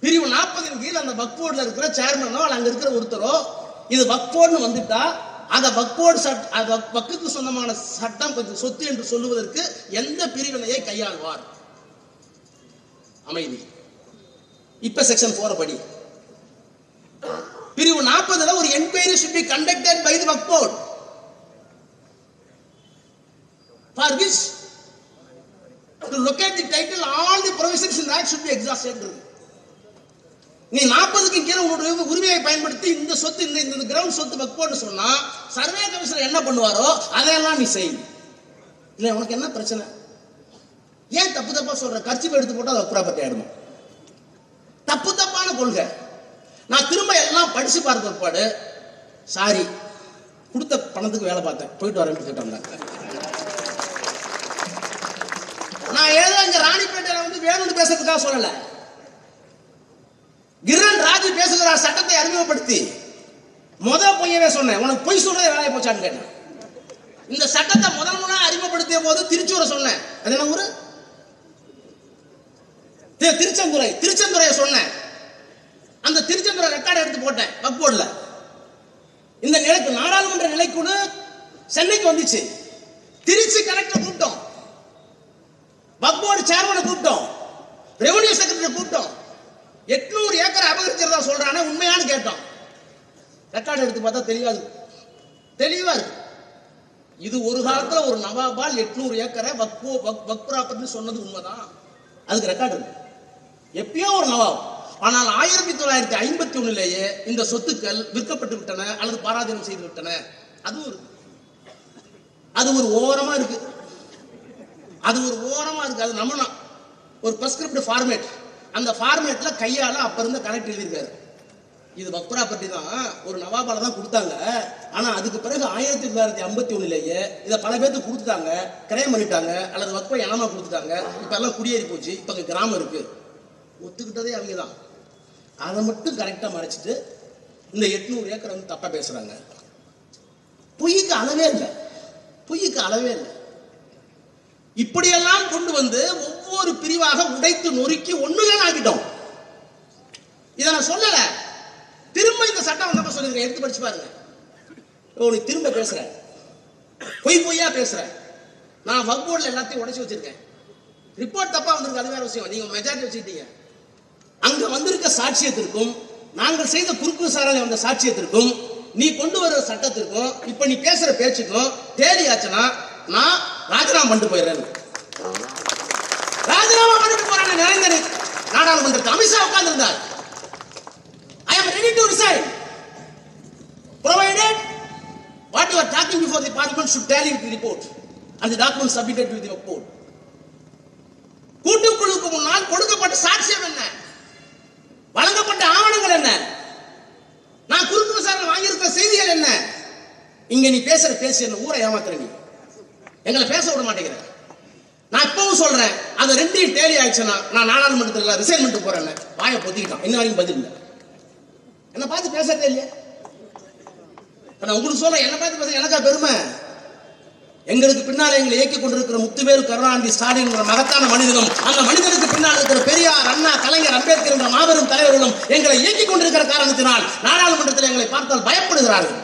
பிரிவு 40 கீழ் அந்த வக்ஃப் போர்டுல இருக்கிற சேர்மனோ அங்க இருக்கிற ஒருத்தரோ இது வக்ஃப் போர்டுன்னு வந்துட்டா அந்த வக்ஃப் போர்டு வக்ஃபுக்கு சொந்தமான சட்டம் சொத்து என்று சொல்லுவதற்கு எந்த பிரிவினையை கையாள்வார்? அமைதி. இப்ப செக்ஷன் 4 படி பிரிவு 40 ஒரு enquiry should be conducted by the Waqf board for which to locate the title all the provisions in that should be exhausted. நீ 40க்கு கீழே உன்னுடைய உரிமையை பயன்படுத்தி இந்த சொத்து இந்த கிரவுண்ட் சொத்து வக்ஃப் போர்டு சொன்னா சர்வே கமிஷனர் என்ன பண்ணுவாரோ அதையெல்லாம் நீ செய். இல்ல உனக்கு என்ன பிரச்சனை? ஏன் தப்பா சொல்ற? கர்ச்சிப் எடுத்து போட்டா அது ப்ராப்பர்ட்டி ஆயிடுமா? தப்பான கொள்கை. நான் திரும்ப எல்லாம் படிச்சு பார்த்த ஒருபாடு சாரி கொடுத்த பணத்துக்கு வேலை பார்த்தேன் போயிட்டு வரேன்னு கேட்டாங்க. நான் ஏதோ இங்க ராணிப்பேட்டையில வேணும்னு பேசுறதுக்காக சொல்லல. கிரண் ராஜு பேசுகிறார் சட்டத்தை அறிமுகப்படுத்தி பொய்யவே சொன்னேன். உனக்கு பொய் சொல்றதே வேலையை போச்சான்னு கேட்டேன். இந்த சட்டத்தை முதல்ல அறிமுகப்படுத்திய போது திருச்சூரை சொன்னேன். அது என்ன ஊரு? திருச்செந்துறையை சொன்னேன். அந்த திருச்செந்துறை ரெக்கார்டு எடுத்து போட்டேன் வக்ஃப் போர்டுல. இந்த நிலைக்கு நாடாளுமன்ற நிலைக்குழு சென்னைக்கு வந்துச்சு. திருச்சி கலெக்டர் கூப்பிட்டோம், வக்ஃப் போர்டு சேர்மனை கூப்பிட்டோம், ரெவென்யூ செக்ரட்டரி கூப்பிட்டோம். 800 ஏக்கர் அபகரிச்சதா சொல்றானே உண்மையானு கேட்டோம். ரெக்கார்டு எடுத்து பார்த்தா தெளிவா இருக்கு. இது ஒரு காலத்துல ஒரு நவாபால் 800 ஏக்கரை வக்ஃப் ப்ராப்பர்ட்டி சொன்னது உண்மைதான். அதுக்கு ரெக்கார்டு இருக்கு. எப்பயோ ஒரு நவாப். ஆனால் 1951 இந்த சொத்துக்கள் விற்கப்பட்டு விட்டன அல்லது பாராதீனம் செய்து விட்டன. அது ஒரு ஓரமா இருக்கு. அது நம்ம ஒரு பிரெஸ்கிரிப்ட் ஃபார்மேட். அந்த ஃபார்மேட்ல கையால அப்ப இருந்த கனெக்ட் எழுதியிருக்காரு. இது வக்ஃப் ப்ராப்பர்ட்டி தான், ஒரு நவாபால தான் கொடுத்தாங்க. ஆனா அதுக்கு பிறகு 1951 இதை பல பேருக்கு கொடுத்துட்டாங்க, கிரைம் பண்ணிட்டாங்க அல்லது வக்ஃபை இனமா கொடுத்துட்டாங்க. இப்ப எல்லாம் குடியேறி போச்சு, இப்ப கிராமம் இருக்கு. ஒத்துக்கிட்டதே அவங்க தான். அதை மட்டும் கரெக்டா மறைச்சிட்டு இந்த 800 ஏக்கர் தப்பா பேசுறாங்க. பொய்க்கு அளவே இல்லை. இப்படியெல்லாம் கொண்டு வந்து ஒவ்வொரு பிரிவாக உடைத்து நொறுக்கி ஒண்ணுதான் ஆகிட்டோம். இதை நான் சொல்லல, திரும்ப இந்த சட்டம் வந்தப்ப சொல்லிருக்கேன். எடுத்து படிச்சு பாருங்க. நீ திரும்ப பேசுற, பொய்யா பேசுற. நான் வக்ஃப் போர்டுல எல்லாத்தையும் உடைச்சு வச்சிருக்கேன். ரிப்போர்ட் தப்பா வந்திருக்கு, அது வேற விஷயம். நீங்க மெஜாரிட்டி வச்சுக்கிட்டீங்க. அங்க வந்திருக்க சாட்சியத்திற்கும் நாங்கள் செய்த குறுக்கு சாராலை வந்த சாட்சியத்திற்கும் நீ கொண்டு வர சட்டத்திற்கும் இப்ப நீ பேசுற பேச்சுக்கும் தேடி ஆச்சுன்னா நான் ராஜினாமா பண்ணிட்டு போயிடுறேன். ராஜினாமா பண்ணிட்டு போறாங்க. நரேந்திர நாடாளுமன்றத்தில் அமித்ஷா உட்கார்ந்து இருந்தார். I am ready to resign provided what you are talking before the parliament should tally with the report and the documents submitted to the report. கூட்டுக்குழுக்கு முன்னால் கொடுக்கப்பட்ட சாட்சியம் என்ன, வழங்கப்பட்ட ஆவணங்கள் என்ன, நான் குறுக்கு விசாரணை வாங்கியிருக்கிற செய்திகள் என்ன? இங்க நீ பேசுற பேசி என்ன ஊரை ஏமாத்துற, நீ எங்களை பேச விட மாட்டேங்கிற. நான் இப்பவும் சொல்றேன், அது ரெண்டையும் டேலி ஆயிடுச்சுன்னா நான் நாடாளுமன்றத்தில் ரிசைன் பண்ணிட்டு போறேன். வாயை பொத்திக்கிட்டான். இன்ன வரைக்கும் பதில் இல்லை. என்ன பார்த்து பேசுறதே இல்லையா? நான் உங்களுக்கு சொல்ல, என்ன பார்த்து பேச எனக்கா பெருமை? எங்களுக்கு பின்னால் எங்களை இயக்கிக் கொண்டிருக்கிற முத்துவேல் கருணாநிதி ஸ்டாலின் மகத்தான மனிதனும், அந்த மனிதனுக்கு பின்னால் இருக்கிற பெரியார், அண்ணா, கலைஞர், அம்பேத்கர் என்ற மாபெரும் தலைவர்களும் எங்களை இயக்கிக் கொண்டிருக்கிற காரணத்தினால் நாடாளுமன்றத்தில் எங்களை பார்த்தால் பயப்படுகிறார்கள்.